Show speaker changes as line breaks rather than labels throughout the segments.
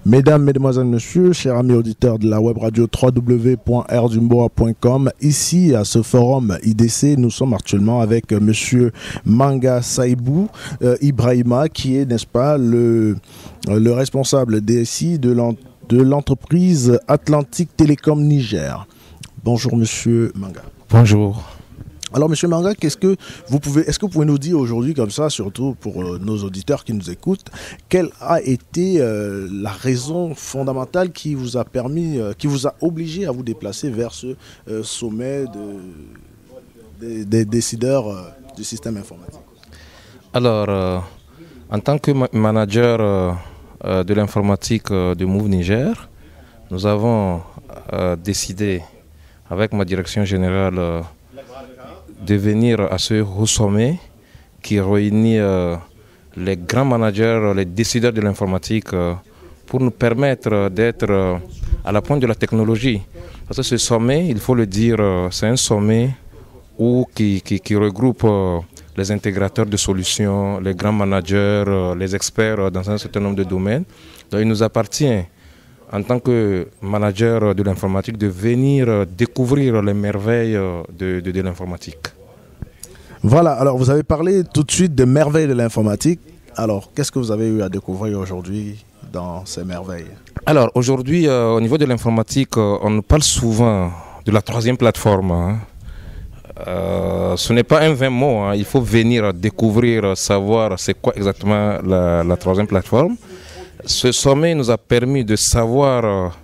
Mesdames, Mesdemoiselles, Messieurs, chers amis auditeurs de la web radio www.rdumboa.com, ici à ce forum IDC, nous sommes actuellement avec Monsieur Manga Saïbou Ibrahima, qui est, n'est-ce pas, le responsable DSI de l'entreprise Atlantique Télécom Niger. Bonjour Monsieur Manga.
Bonjour.
Alors, Monsieur Manga, est-ce que vous pouvez nous dire aujourd'hui, comme ça, surtout pour nos auditeurs qui nous écoutent, quelle a été la raison fondamentale qui vous a permis, qui vous a obligé à vous déplacer vers ce sommet des décideurs du système informatique?
Alors, en tant que manager de l'informatique de Move Niger, nous avons décidé, avec ma direction générale, de venir à ce haut sommet qui réunit les grands managers, les décideurs de l'informatique pour nous permettre d'être à la pointe de la technologie. Parce que ce sommet, il faut le dire, c'est un sommet qui regroupe les intégrateurs de solutions, les grands managers, les experts dans un certain nombre de domaines. Donc il nous appartient, en tant que manager de l'informatique, de venir découvrir les merveilles de l'informatique.
Voilà, alors vous avez parlé tout de suite des merveilles de l'informatique. Alors, qu'est-ce que vous avez eu à découvrir aujourd'hui dans ces merveilles?
Alors, aujourd'hui, au niveau de l'informatique, on nous parle souvent de la troisième plateforme. Ce n'est pas un vain mot, il faut venir découvrir, savoir c'est quoi exactement la troisième plateforme. Ce sommet nous a permis de savoir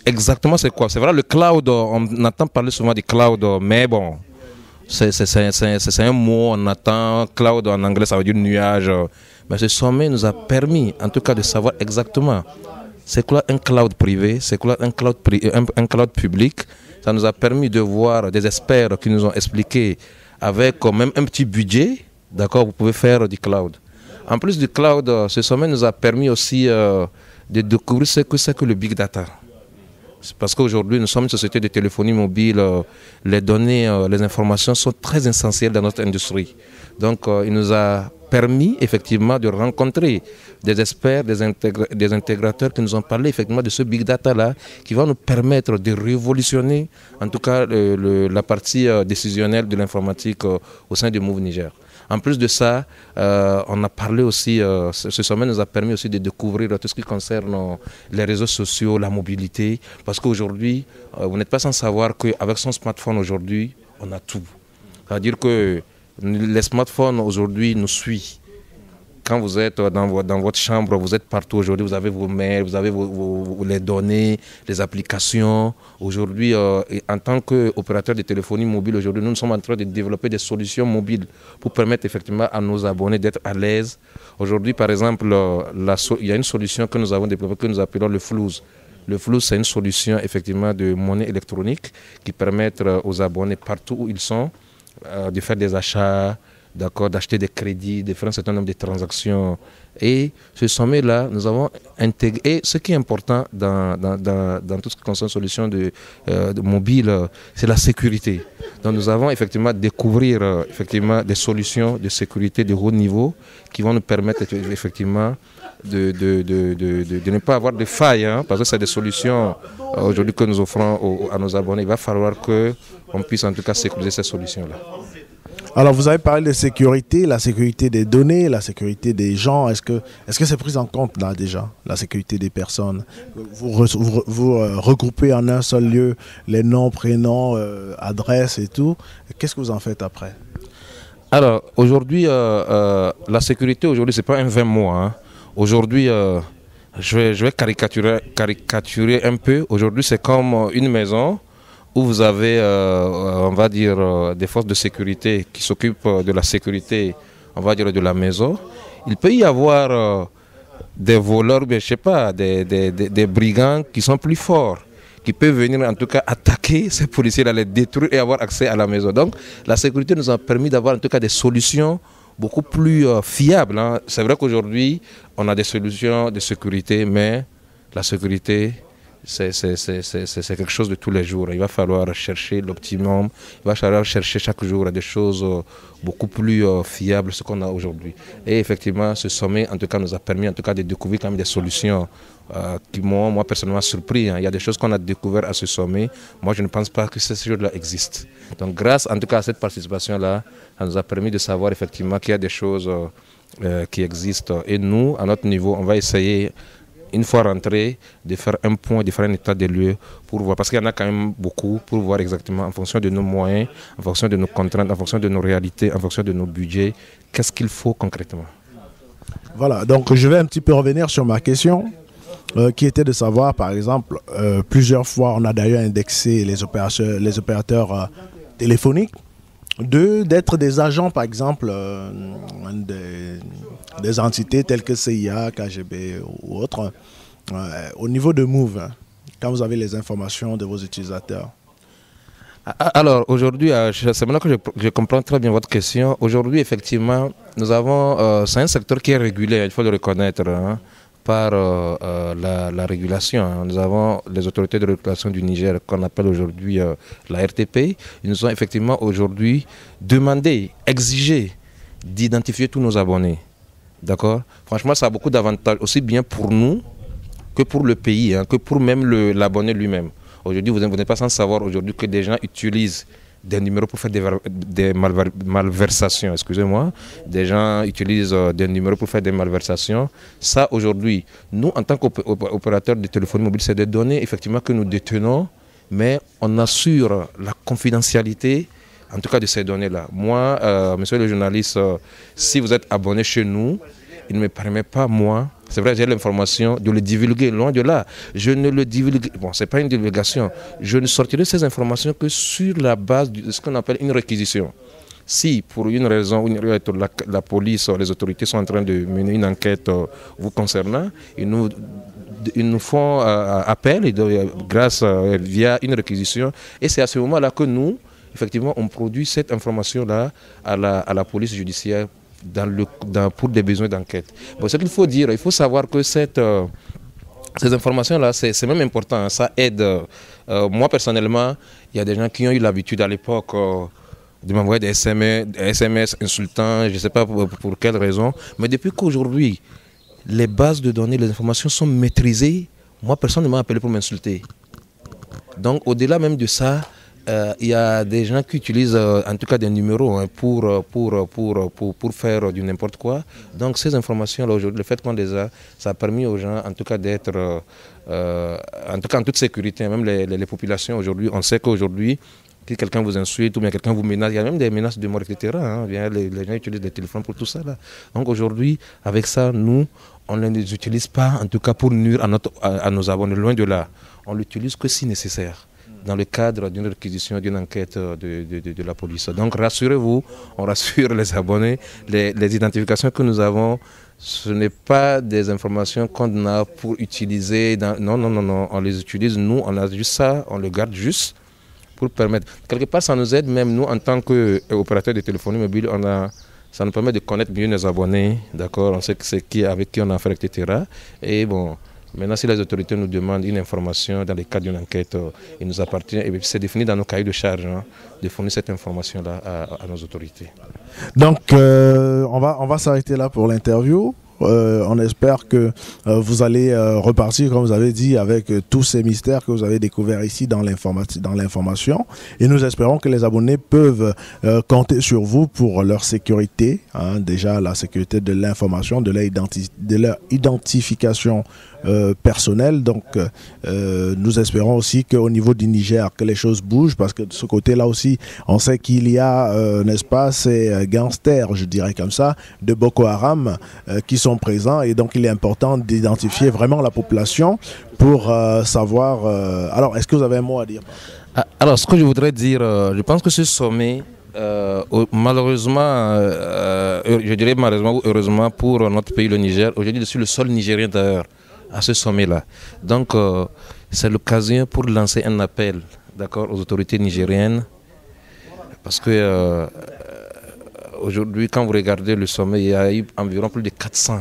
exactement c'est quoi. C'est vrai, le cloud, on entend parler souvent du cloud, mais bon, c'est un mot, on attend cloud en anglais, ça veut dire nuage. Mais ce sommet nous a permis, en tout cas, de savoir exactement c'est quoi un cloud privé, c'est quoi un cloud public. Ça nous a permis de voir des experts qui nous ont expliqué avec même un petit budget, d'accord, vous pouvez faire du cloud. En plus du cloud, ce sommet nous a permis aussi de découvrir ce que c'est que le big data. Parce qu'aujourd'hui, nous sommes une société de téléphonie mobile, les données, les informations sont très essentielles dans notre industrie. Donc, il nous a permis effectivement de rencontrer des experts, des intégrateurs qui nous ont parlé effectivement de ce big data-là, qui va nous permettre de révolutionner, en tout cas, la partie décisionnelle de l'informatique au sein de Move Niger. En plus de ça, on a parlé aussi, ce sommet nous a permis aussi de découvrir tout ce qui concerne les réseaux sociaux, la mobilité. Parce qu'aujourd'hui, vous n'êtes pas sans savoir qu'avec son smartphone aujourd'hui, on a tout. C'est-à-dire que les smartphones aujourd'hui nous suivent. Quand vous êtes dans votre chambre, vous êtes partout aujourd'hui, vous avez vos mails, vous avez les données, les applications. Aujourd'hui, en tant qu'opérateur de téléphonie mobile, aujourd'hui, nous sommes en train de développer des solutions mobiles pour permettre effectivement à nos abonnés d'être à l'aise. Aujourd'hui, par exemple, il y a une solution que nous avons développée que nous appelons le Flouz. Le Flouz, c'est une solution effectivement de monnaie électronique qui permet aux abonnés partout où ils sont de faire des achats, d'accord, d'acheter des crédits, de faire un certain nombre de transactions. Et ce sommet-là, nous avons intégré. Et ce qui est important dans tout ce qui concerne solutions de mobile, c'est la sécurité. Donc nous avons effectivement découvrir effectivement des solutions de sécurité de haut niveau qui vont nous permettre effectivement de ne pas avoir de failles, parce que c'est des solutions aujourd'hui que nous offrons à nos abonnés. Il va falloir qu'on puisse en tout cas sécuriser ces solutions-là.
Alors, vous avez parlé de sécurité, la sécurité des données, la sécurité des gens. Est-ce que c'est pris en compte là déjà, la sécurité des personnes? Vous regroupez en un seul lieu les noms, prénoms, adresses et tout. Qu'est-ce que vous en faites après?
Alors, aujourd'hui, la sécurité, aujourd'hui, ce n'est pas un vain mot. Aujourd'hui, je vais caricaturer un peu. Aujourd'hui, c'est comme une maison où vous avez, on va dire, des forces de sécurité qui s'occupent de la sécurité, on va dire, de la maison. Il peut y avoir des voleurs, je ne sais pas, des brigands qui sont plus forts, qui peuvent venir en tout cas attaquer ces policiers-là, les détruire et avoir accès à la maison. Donc, la sécurité nous a permis d'avoir en tout cas des solutions beaucoup plus fiables. C'est vrai qu'aujourd'hui, on a des solutions de sécurité, mais la sécurité c'est quelque chose de tous les jours. Il va falloir chercher l'optimum, il va falloir chercher chaque jour des choses beaucoup plus fiables, ce qu'on a aujourd'hui. Et effectivement, ce sommet, en tout cas, nous a permis en tout cas, de découvrir quand même des solutions qui m'ont, moi, personnellement surpris. Il y a des choses qu'on a découvertes à ce sommet. Moi, je ne pense pas que ces choses-là existent. Donc, grâce en tout cas à cette participation-là, ça nous a permis de savoir effectivement qu'il y a des choses qui existent. Et nous, à notre niveau, on va essayer, une fois rentré, de faire un point, de faire un état des lieux pour voir, parce qu'il y en a quand même beaucoup, pour voir exactement en fonction de nos moyens, en fonction de nos contraintes, en fonction de nos réalités, en fonction de nos budgets, qu'est-ce qu'il faut concrètement.
Voilà, donc je vais un petit peu revenir sur ma question, qui était de savoir, par exemple, plusieurs fois, on a d'ailleurs indexé les opérateurs téléphoniques, d'être des agents, par exemple, des entités telles que CIA, KGB ou autres, au niveau de Move, hein, quand vous avez les informations de vos utilisateurs.
Alors aujourd'hui, c'est maintenant que je comprends très bien votre question. Aujourd'hui, effectivement, nous avons, c'est un secteur qui est régulé, il faut le reconnaître, hein, par la régulation. Hein. Nous avons les autorités de régulation du Niger qu'on appelle aujourd'hui la RTP. Ils nous ont effectivement aujourd'hui demandé, exigé d'identifier tous nos abonnés. D'accord? Franchement, ça a beaucoup d'avantages, aussi bien pour nous que pour le pays, hein, que pour même l'abonné lui-même. Aujourd'hui, vous n'êtes pas sans savoir aujourd'hui que des gens utilisent des numéros pour faire des malversations, excusez-moi. Des gens utilisent des numéros pour faire des malversations. Ça, aujourd'hui, nous, en tant qu'opérateurs de téléphonie mobile, c'est des données, effectivement, que nous détenons, mais on assure la confidentialité, en tout cas, de ces données-là. Moi, monsieur le journaliste, si vous êtes abonné chez nous, il ne me permet pas, moi, c'est vrai, j'ai l'information, de le divulguer, loin de là. Je ne le divulgue, bon, ce n'est pas une divulgation. Je ne sortirai ces informations que sur la base de ce qu'on appelle une réquisition. Si, pour une raison ou une autre, la police, les autorités sont en train de mener une enquête vous concernant, ils nous font appel grâce via une réquisition. Et c'est à ce moment-là que nous, effectivement, on produit cette information-là à la police judiciaire pour des besoins d'enquête. Bon, ce qu'il faut dire, il faut savoir que ces informations-là, c'est même important, hein, ça aide. Moi, personnellement, il y a des gens qui ont eu l'habitude à l'époque de m'envoyer des SMS insultants, je ne sais pas pour quelle raison, mais depuis qu'aujourd'hui, les bases de données, les informations sont maîtrisées, moi, personne ne m'a appelé pour m'insulter. Donc, au-delà même de ça, il y a des gens qui utilisent en tout cas des numéros, hein, pour faire du n'importe quoi. Donc ces informations-là, aujourd'hui, le fait qu'on les a, ça a permis aux gens en tout cas d'être en tout cas en toute sécurité. Même les populations aujourd'hui, on sait qu'aujourd'hui, si quelqu'un vous insulte ou bien quelqu'un vous menace, il y a même des menaces de mort, etc. Hein, les gens utilisent des téléphones pour tout ça. Là. Donc aujourd'hui, avec ça, nous, on ne les utilise pas en tout cas pour nuire à nos abonnés, loin de là. On l'utilise que si nécessaire, dans le cadre d'une réquisition, d'une enquête de la police. Donc rassurez-vous, on rassure les abonnés, les identifications que nous avons, ce n'est pas des informations qu'on a pour utiliser. Non, on les utilise, nous, on a juste ça, on le garde juste pour permettre. Quelque part, ça nous aide, même nous, en tant qu'opérateurs de téléphonie mobile, ça nous permet de connaître mieux nos abonnés, d'accord, on sait que c'est avec qui on a affaire, etc. Et bon, maintenant, si les autorités nous demandent une information dans le cadre d'une enquête, il nous appartient, et c'est défini dans nos cahiers de charge, hein, de fournir cette information-là à nos autorités.
Donc, on va s'arrêter là pour l'interview. On espère que vous allez repartir, comme vous avez dit, avec tous ces mystères que vous avez découverts ici dans l'information. Et nous espérons que les abonnés peuvent compter sur vous pour leur sécurité. Hein, déjà, la sécurité de l'information, de leur identification personnelle. Donc, nous espérons aussi qu'au niveau du Niger, que les choses bougent, parce que de ce côté-là aussi, on sait qu'il y a, n'est-ce pas, ces gangsters, je dirais comme ça, de Boko Haram qui sont présents, et donc il est important d'identifier vraiment la population pour savoir... Alors, est-ce que vous avez un mot à dire?
Alors, ce que je voudrais dire, je pense que ce sommet, malheureusement, je dirais malheureusement ou heureusement pour notre pays, le Niger, aujourd'hui je suis le seul Nigérien d'ailleurs à ce sommet-là. Donc, c'est l'occasion pour lancer un appel, d'accord, aux autorités nigériennes, parce que aujourd'hui, quand vous regardez le sommet, il y a eu environ plus de 400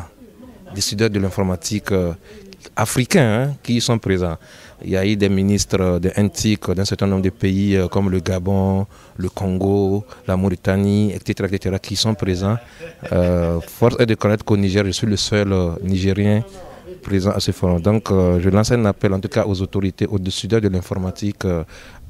décideurs de l'informatique africains qui y sont présents. Il y a eu des ministres de NTIC d'un certain nombre de pays comme le Gabon, le Congo, la Mauritanie, etc. qui sont présents. Force est de connaître qu'au Niger, je suis le seul Nigérien présent à ce forum. Donc je lance un appel en tout cas aux autorités, aux décideurs de l'informatique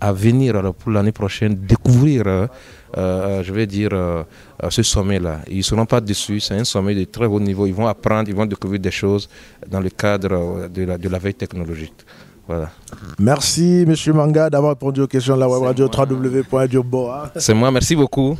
à venir pour l'année prochaine découvrir ce sommet-là. Ils ne seront pas déçus, c'est un sommet de très haut niveau. Ils vont apprendre, ils vont découvrir des choses dans le cadre de la veille technologique. Voilà.
Merci M. Manga d'avoir répondu aux questions de la web radio www.dioboa.
C'est moi, merci beaucoup.